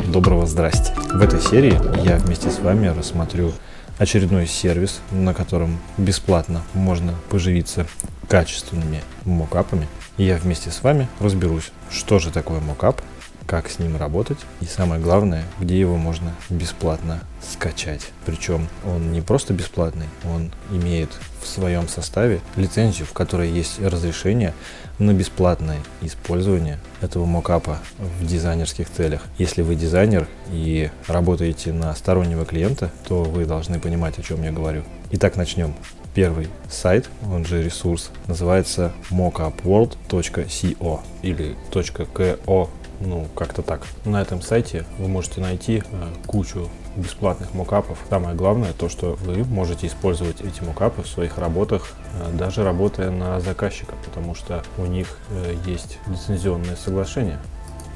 Доброго здрасте! В этой серии я вместе с вами рассмотрю очередной сервис, на котором бесплатно можно поживиться качественными мокапами. Я вместе с вами разберусь, что же такое мокап, как с ним работать и самое главное, где его можно бесплатно скачать. Причем он не просто бесплатный, он имеет в своем составе лицензию, в которой есть разрешение на бесплатное использование этого мокапа в дизайнерских целях. Если вы дизайнер и работаете на стороннего клиента, то вы должны понимать, о чем я говорю. Итак, начнем. Первый сайт, он же ресурс, называется mockupworld.co или .co. Как-то так. На этом сайте вы можете найти кучу бесплатных мокапов. Самое главное то, что вы можете использовать эти мокапы в своих работах, даже работая на заказчика, потому что у них есть лицензионное соглашение.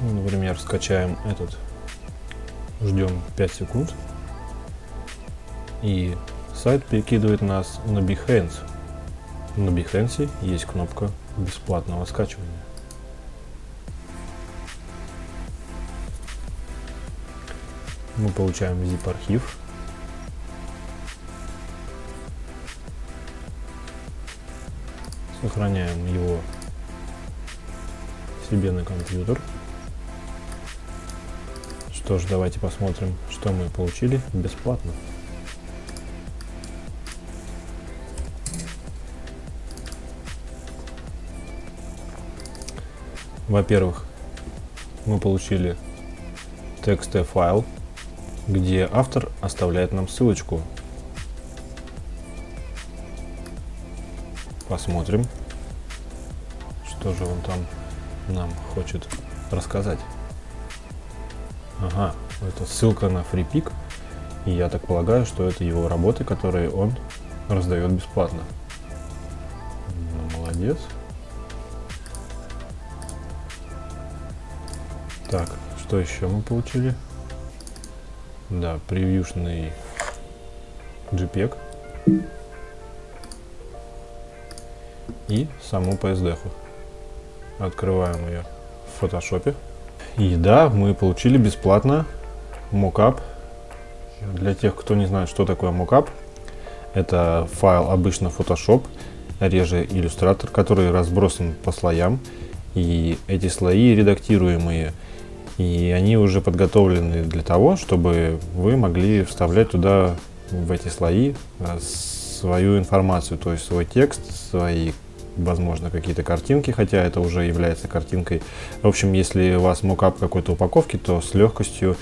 Например, скачаем этот, ждем 5 секунд, и сайт перекидывает нас на Behance. На Behance есть кнопка бесплатного скачивания. Мы получаем zip-архив. Сохраняем его себе на компьютер. Что ж, давайте посмотрим, что мы получили бесплатно. Во-первых, мы получили txt файл, где автор оставляет нам ссылочку. Посмотрим, что же он там нам хочет рассказать. Ага, это ссылка на FreePic, и я так полагаю, что это его работы, которые он раздает бесплатно. Ну, молодец. Так, что еще мы получили? Да, превьюшный JPEG и саму PSD-ху. Открываем ее в фотошопе. И да, мы получили бесплатно мокап. Для тех, кто не знает, что такое мокап, это файл обычно Photoshop, реже Illustrator, который разбросан по слоям. И эти слои редактируемые. И они уже подготовлены для того, чтобы вы могли вставлять туда, в эти слои, свою информацию, то есть свой текст, свои, возможно, какие-то картинки, хотя это уже является картинкой. В общем, если у вас мокап какой-то упаковки, то с легкостью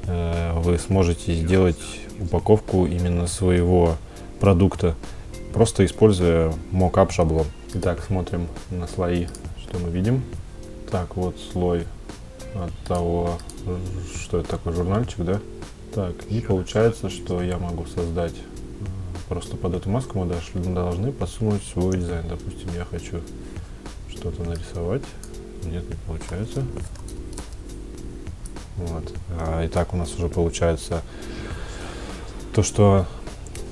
вы сможете сделать упаковку именно своего продукта, просто используя мокап шаблон. Итак, смотрим на слои, что мы видим. Так, вот слой от того, что это такой журнальчик, да? Так, и получается, что я могу создать просто под эту маску мы должны подсунуть свой дизайн. Допустим, я хочу что-то нарисовать. Нет, не получается. Вот. Итак, у нас уже получается то, что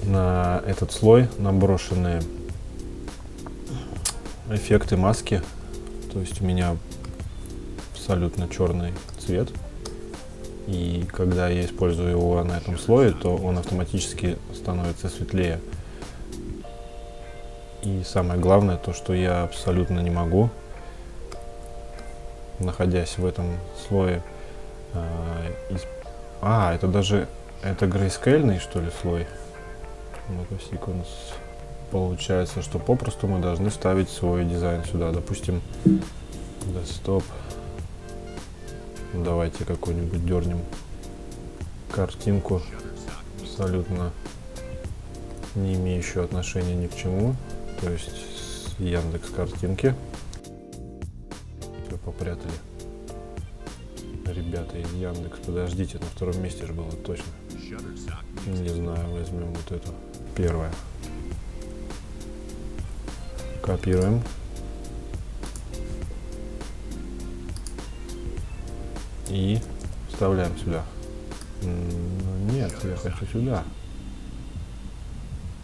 на этот слой наброшены эффекты маски. То есть у меня абсолютно черный цвет, и когда я использую его на этом слое, то он автоматически становится светлее. И самое главное то, что я абсолютно не могу, находясь в этом слое, это даже это грейскейльный, что ли, слой. Ну-ка, секунд. Получается, что попросту мы должны вставить свой дизайн сюда. Допустим, десктоп. Давайте какую-нибудь дернем картинку, абсолютно не имеющую отношения ни к чему, то есть с Яндекс картинки. Все попрятали. Ребята из Яндекс, подождите, на втором месте же было точно. Не знаю, возьмем вот эту. Первое. Копируем. И вставляем сюда. Нет, я хочу сюда.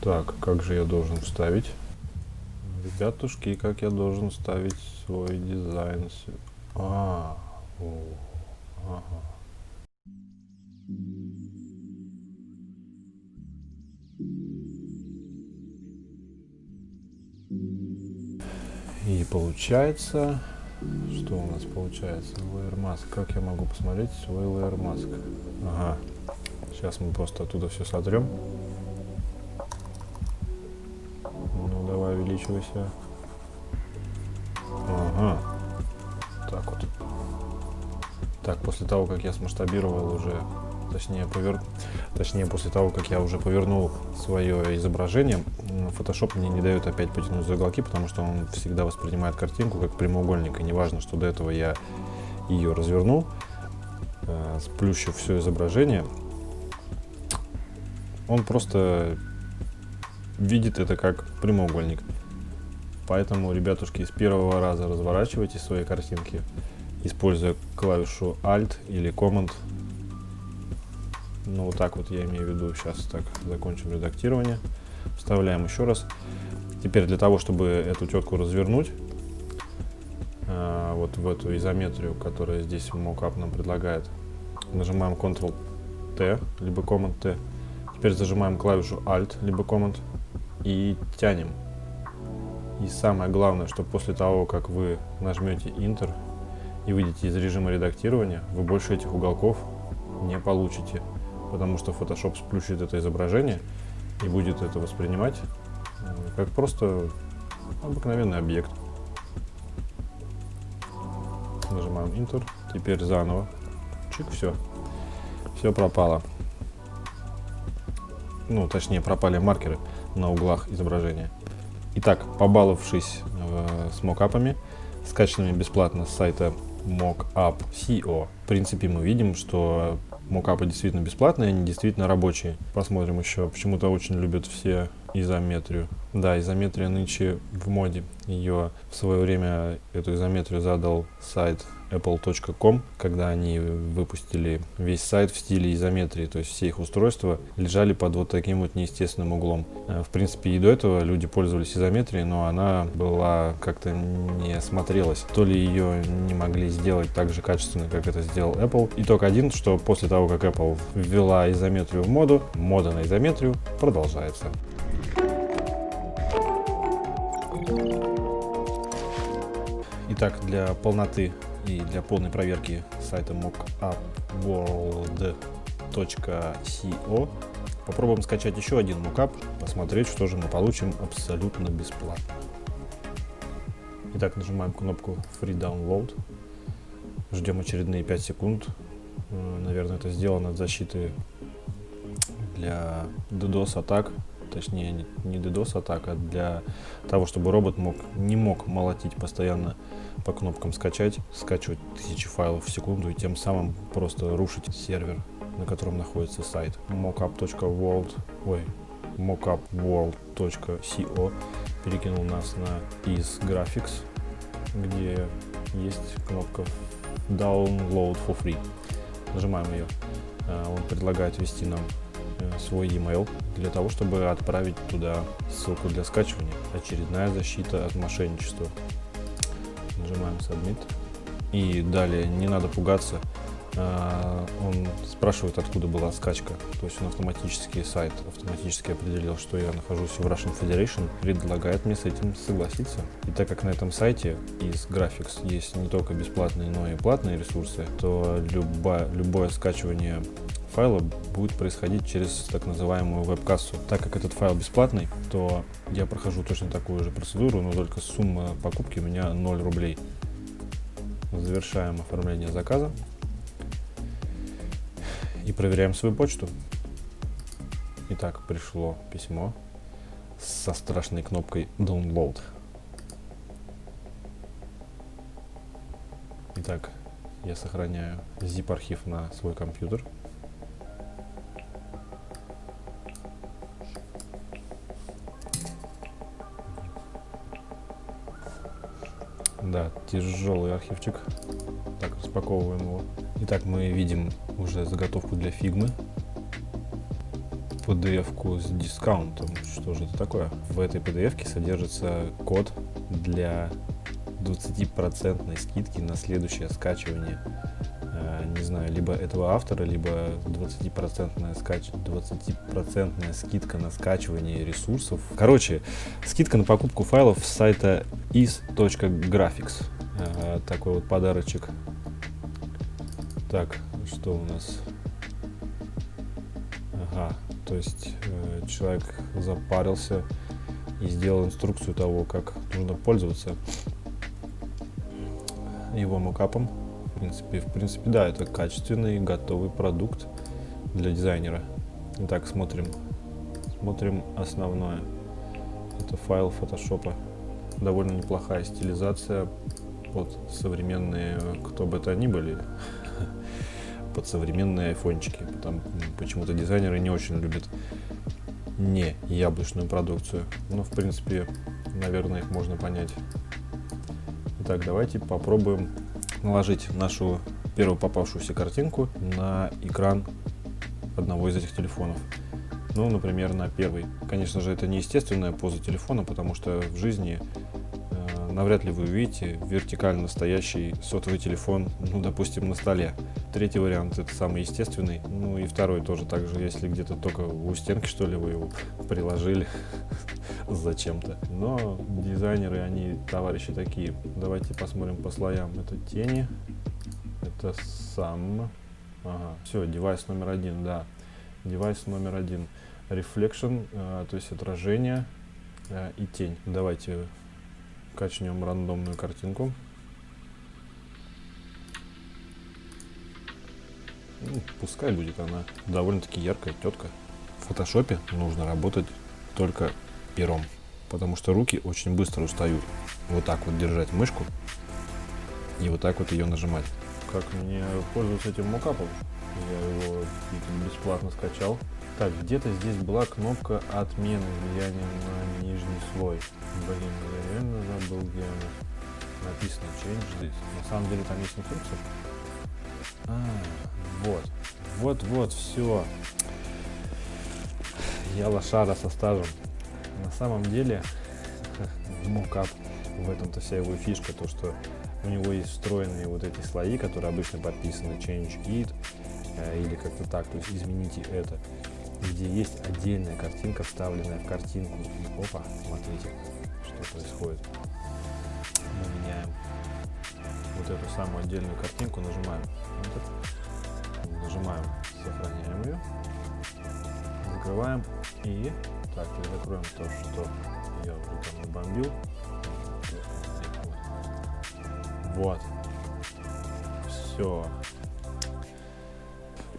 Так, как же я должен вставить? Ребятушки, как я должен ставить свой дизайн? Ага. И получается, что у нас получается? Layer Mask. Как я могу посмотреть свой Layer Mask? Ага. Сейчас мы просто оттуда все сотрем. Ну давай, увеличивайся. Ага. Так вот. Так, после того, как я смасштабировал уже, точнее после того, как я уже повернул свое изображение, Photoshop мне не дает опять потянуть за уголки, потому что он всегда воспринимает картинку как прямоугольник, и неважно, что до этого я ее развернул, сплющив все изображение, он просто видит это как прямоугольник. Поэтому, ребятушки, с первого раза разворачивайте свои картинки, используя клавишу Alt или Command. Ну, вот так вот я имею в виду. Сейчас так, закончим редактирование. Вставляем еще раз. Теперь для того, чтобы эту тетку развернуть, вот в эту изометрию, которая здесь Mockup нам предлагает, нажимаем Ctrl-T, либо Command-T. Теперь зажимаем клавишу Alt, либо Command и тянем. И самое главное, что после того, как вы нажмете Enter и выйдете из режима редактирования, вы больше этих уголков не получите, потому что Photoshop сплющит это изображение и будет это воспринимать как просто обыкновенный объект. Нажимаем Enter, теперь заново, чик, все пропало. Ну, точнее, пропали маркеры на углах изображения. Итак, побаловавшись с мокапами, скачанными бесплатно с сайта Mockup.co, в принципе, мы видим, что мокапы действительно бесплатные, они действительно рабочие. Посмотрим еще, почему-то очень любят все изометрию. Да, изометрия нынче в моде. Ее в свое время, эту изометрию задал сайт apple.com, когда они выпустили весь сайт в стиле изометрии, то есть все их устройства лежали под вот таким вот неестественным углом. В принципе, и до этого люди пользовались изометрией, но она была как-то не смотрелась. То ли ее не могли сделать так же качественно, как это сделал Apple. Итог один, что после того, как Apple ввела изометрию в моду, мода на изометрию продолжается. Итак, для полноты и для полной проверки сайта mockupworld.co попробуем скачать еще один мокап, посмотреть, что же мы получим абсолютно бесплатно. Итак, нажимаем кнопку Free Download, ждем очередные 5 секунд. Наверное, это сделано от защиты для DDoS атак, точнее не DDoS атак, а для того, чтобы робот не мог молотить постоянно по кнопкам скачивать 1000 файлов в секунду и тем самым просто рушить сервер, на котором находится сайт mockupworld.co перекинул нас на isGraphics, где есть кнопка Download for free. Нажимаем ее. Он предлагает ввести нам свой e-mail для того, чтобы отправить туда ссылку для скачивания. Очередная защита от мошенничества. Нажимаем Submit. И далее не надо пугаться. Он спрашивает, откуда была скачка. То есть он сайт автоматически определил, что я нахожусь в Russian Federation, предлагает мне с этим согласиться. И так как на этом сайте из Graphics есть не только бесплатные, но и платные ресурсы, то любое скачивание файла будет происходить через так называемую веб-кассу. Так как этот файл бесплатный, то я прохожу точно такую же процедуру, но только сумма покупки у меня 0 рублей. Завершаем оформление заказа и проверяем свою почту. Итак, пришло письмо со страшной кнопкой Download. Итак, я сохраняю zip-архив на свой компьютер. Да, тяжелый архивчик. Так, распаковываем его. Итак, мы видим уже заготовку для фигмы. PDF-ку с дискаунтом. Что же это такое? В этой PDF-ке содержится код для 20% скидки на следующее скачивание. Не знаю, либо этого автора, либо 20% скидка на скачивание ресурсов. Короче, скидка на покупку файлов с сайта is.graphics. Такой вот подарочек. Так, что у нас? Ага, то есть человек запарился и сделал инструкцию того, как нужно пользоваться его мокапом. В принципе, да, это качественный, готовый продукт для дизайнера. Итак, смотрим основное. Это файл фотошопа. Довольно неплохая стилизация под современные, кто бы это ни были, под современные айфончики. Почему-то дизайнеры не очень любят не яблочную продукцию. Но, в принципе, наверное, их можно понять. Итак, давайте попробуем наложить нашу первую попавшуюся картинку на экран одного из этих телефонов. Ну, например, на первый. Конечно же, это не естественная поза телефона, потому что в жизни навряд ли вы увидите вертикально стоящий сотовый телефон, ну, допустим, на столе. Третий вариант — это самый естественный. Ну и второй тоже так же, если где-то только у стенки, что ли, вы его приложили зачем-то. Но дизайнеры, они товарищи такие. Давайте посмотрим по слоям. Это тени, это сам. Ага, все, девайс номер один, да. Девайс номер один. Reflection, то есть отражение и тень. Давайте качнем рандомную картинку. Ну, пускай будет она довольно-таки яркая тетка. В фотошопе нужно работать только пером, потому что руки очень быстро устают. Вот так вот держать мышку и вот так вот ее нажимать. Как мне пользоваться этим мокапом? Я его бесплатно скачал. Так, где-то здесь была кнопка отмены влияния на нижний слой. Блин, я реально забыл, где она. Написано Change This. На самом деле там есть инструкция. Вот, все. Я лошара со стажем. На самом деле, мокап, в этом-то вся его фишка, то что у него есть встроенные вот эти слои, которые обычно подписаны Change It, или как-то так, то есть измените это, где есть отдельная картинка, вставленная в картинку. И опа, смотрите, что происходит. Мы меняем вот эту самую отдельную картинку, нажимаем сохраняем ее, закрываем и так, и закроем то, что я уже там набомбил. Вот, все.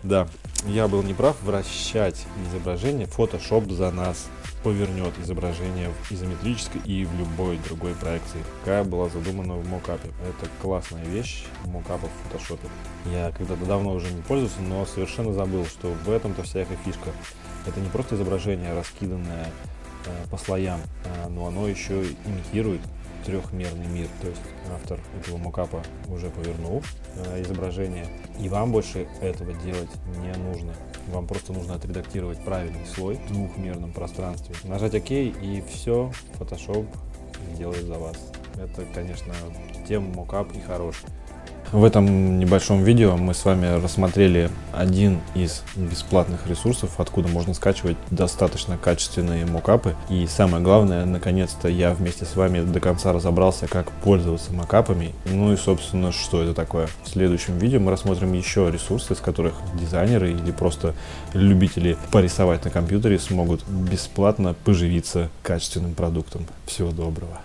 Да, я был неправ, вращать изображение Photoshop за нас повернет изображение в изометрической и в любой другой проекции, какая была задумана в мокапе. Это классная вещь мокапа в фотошопе. Я когда-то давно уже не пользовался, но совершенно забыл, что в этом-то вся их фишка. Это не просто изображение, раскиданное по слоям, но оно еще имитирует трехмерный мир. То есть автор этого мокапа уже повернул изображение, и вам больше этого делать не нужно. Вам просто нужно отредактировать правильный слой в двухмерном пространстве, нажать ОК, и все, Photoshop сделает за вас. Это, конечно, тем мокап и хорош. В этом небольшом видео мы с вами рассмотрели один из бесплатных ресурсов, откуда можно скачивать достаточно качественные мокапы. И самое главное, наконец-то я вместе с вами до конца разобрался, как пользоваться мокапами. Ну и, собственно, что это такое. В следующем видео мы рассмотрим еще ресурсы, с которых дизайнеры или просто любители порисовать на компьютере смогут бесплатно поживиться качественным продуктом. Всего доброго.